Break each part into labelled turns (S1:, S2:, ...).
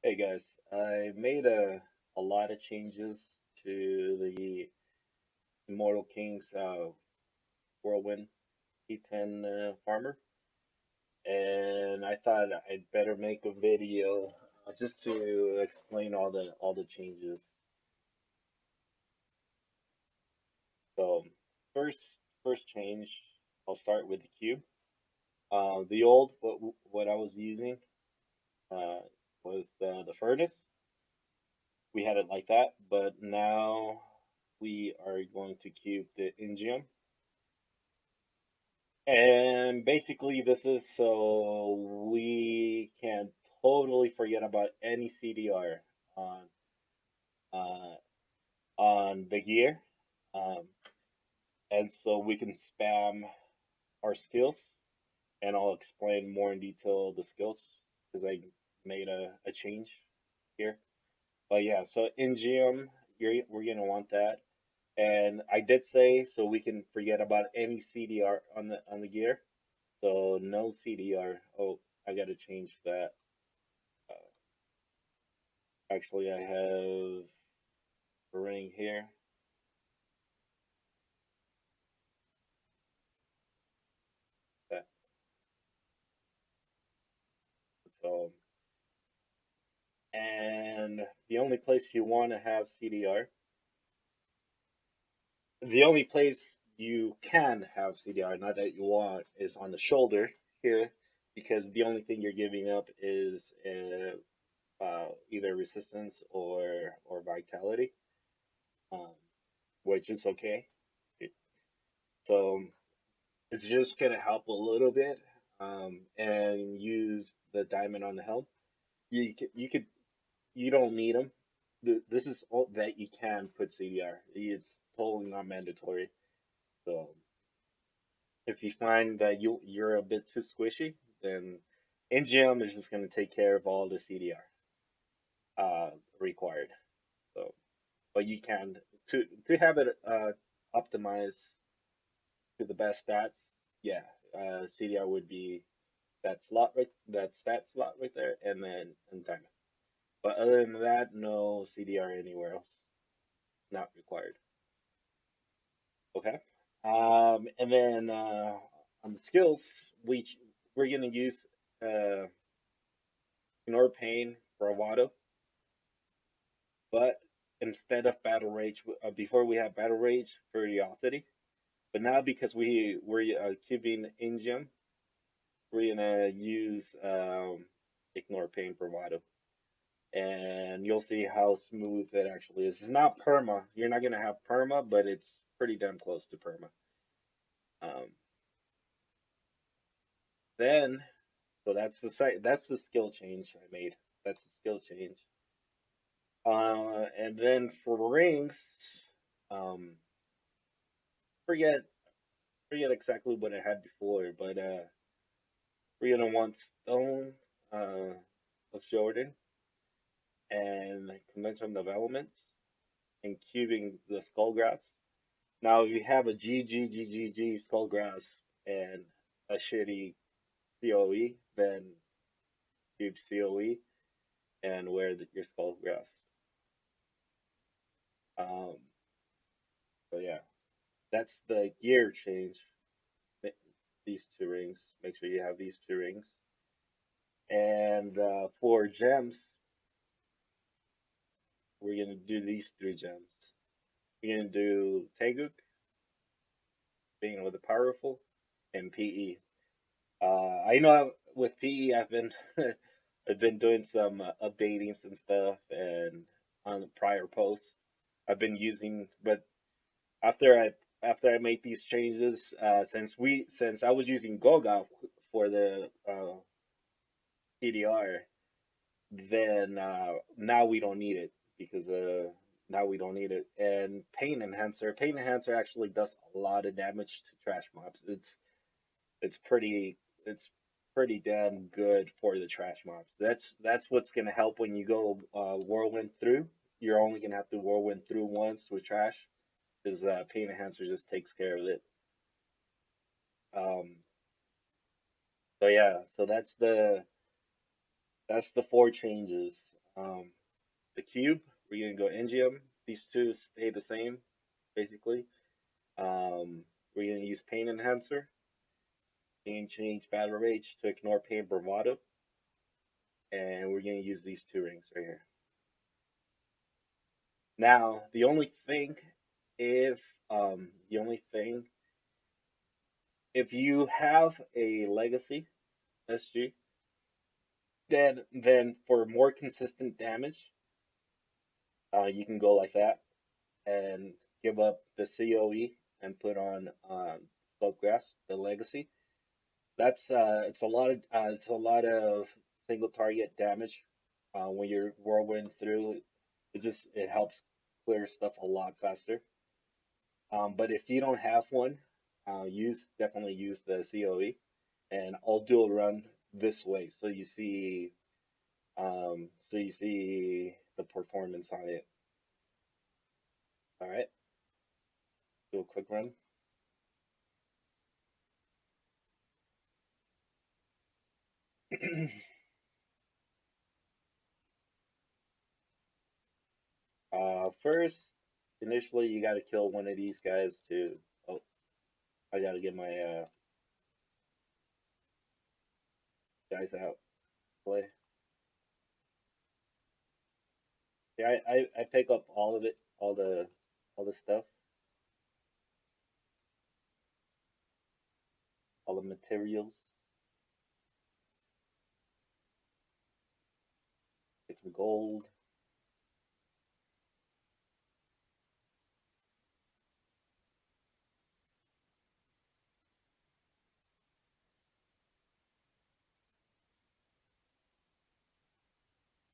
S1: Hey guys, I made a lot of changes to the Immortal Kings Whirlwind P10 farmer, and I thought I'd better make a video just to explain all the changes. So first change, I'll start with the cube. The old what I was using uh, was the furnace. We had it like that, but now we are going to cube the Ingium. And basically, this is so we can totally forget about any CDR on uh, on the gear, um, and so we can spam our skills. And I'll explain more in detail the skills because I made a change here. But yeah, so in GM, we're gonna want that. And I did say so we can forget about any CDR on the gear. So no CDR. Oh, I gotta change that. Actually, I have a ring here. That so and the only place you want to have CDR, the only place you can have CDR, not that you want, is on the shoulder here, because the only thing you're giving up is either resistance or vitality, um, which is okay. So it's just gonna help a little bit, and use the diamond on the helm. You don't need them. This is all that you can put CDR. It's totally not mandatory. So if you find that you're a bit too squishy, then NGM is just gonna take care of all the CDR required. So, but you can to have it optimized to the best stats. Yeah, CDR would be that stat slot right there, and then and time. But other than that, no CDR anywhere else, not required. Okay. And then on the skills, we're gonna use uh, ignore pain for a Wado, but instead of battle rage, before we have battle rage, curiosity. But now because we're keeping Injum, we're gonna use ignore pain for Wado, and you'll see how smooth it actually is. It's not perma. You're not gonna have perma, but it's pretty damn close to perma. Um, then, so that's the site. That's the skill change I made. That's the skill change. And then for rings, um, forget forget exactly what I had before, but we're gonna want stone of Jordan and conventional developments and cubing the skull grass. Now, if you have a GGGGG skull grass and a shitty COE, then cube COE and wear your skull grass. Um, so yeah, that's the gear change. These two rings. Make sure you have these two rings. And for gems, we're gonna do these three gems. We're gonna do Teguk, being with the powerful, and PE. I know with PE, I've been I've been doing some updating some stuff, and on the prior posts, I've been using. But after I made these changes, since I was using Goga for the TDR, then now we don't need it because now we don't need it. And Pain Enhancer actually does a lot of damage to trash mobs. It's pretty it's pretty damn good for the trash mobs. That's what's gonna help when you go whirlwind through. You're only gonna have to whirlwind through once with trash, because Pain Enhancer just takes care of it. Um, so yeah, so that's the four changes. Um, the cube, we're gonna go Engium. These two stay the same, basically. Um, we're gonna use Pain Enhancer and change Battle Rage to ignore Pain Bravado, and we're gonna use these two rings right here. Now, the only thing, if you have a Legacy SG, then for more consistent damage, you can go like that and give up the COE and put on Skulkgrass, the Legacy. That's it's a lot of single target damage when you're whirlwind through. It helps clear stuff a lot faster. But if you don't have one, use definitely use the COE, and I'll do a run this way so you see the performance on it. All right, do a quick run. First, initially you got to kill one of these guys to. Oh, I got to get my guys out play. Yeah, I pick up all of it, all the stuff, all the materials. Get some gold.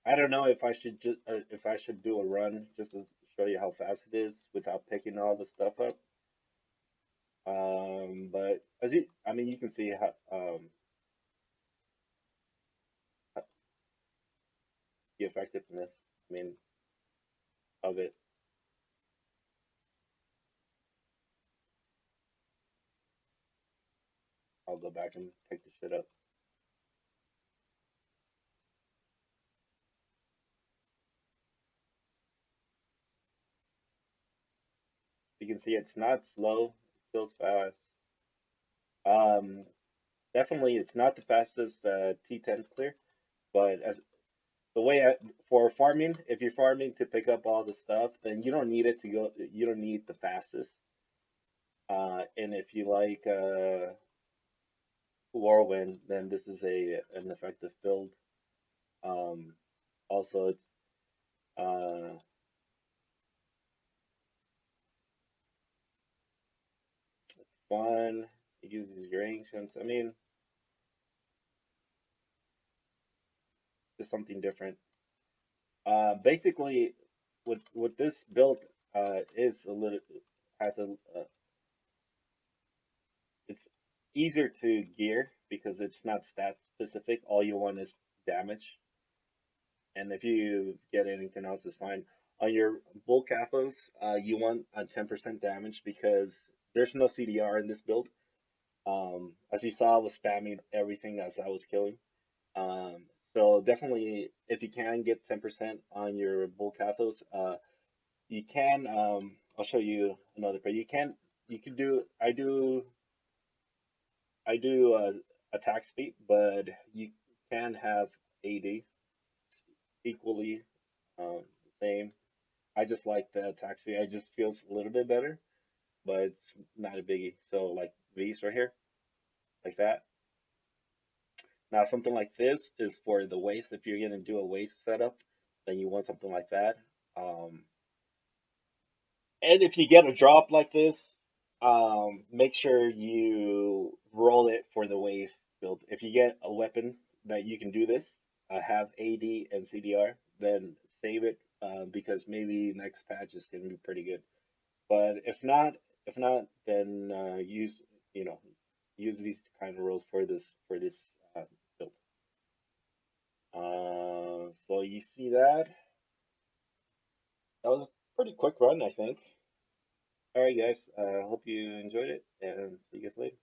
S1: I don't know if I should do a run just to show you how fast it is without picking all the stuff up. But I mean, you can see how the effectiveness. I mean, of it. I'll go back and pick the shit up. You can see it's not slow. It feels fast. Um, Definitely, it's not the fastest T10's clear, but as the way for farming, if you're farming to pick up all the stuff, then you don't need it to go. You don't need the fastest. And if you like Whirlwind, then this is a an effective build. Um, Also, it's uh, fun. It uses your ancients. I mean, just something different. Basically, with this build is a little has a it's easier to gear because it's not stat specific. All you want is damage, and if you get anything else, is fine. On your bull cathos, you want a 10% damage because there's no CDR in this build. As you saw, I was spamming everything as I was killing. Um, so definitely, if you can get 10% on your bull cathos, you can. I'll show you another. But you can do. I do attack speed, but you can have AD equally the same. I just like the attack speed. It just feels a little bit better, but it's not a biggie. So like these right here, like that. Now something like this is for the waist. If you're gonna do a waist setup, then you want something like that. Um, and if you get a drop like this, make sure you roll it for the waist build. If you get a weapon that you can do this, have AD and CDR, then save it because maybe next patch is gonna be pretty good. But if not, then you know use these kind of rolls for this build. So you see that that was a pretty quick run, I think. All right, guys. Hope you enjoyed it, and see you guys later.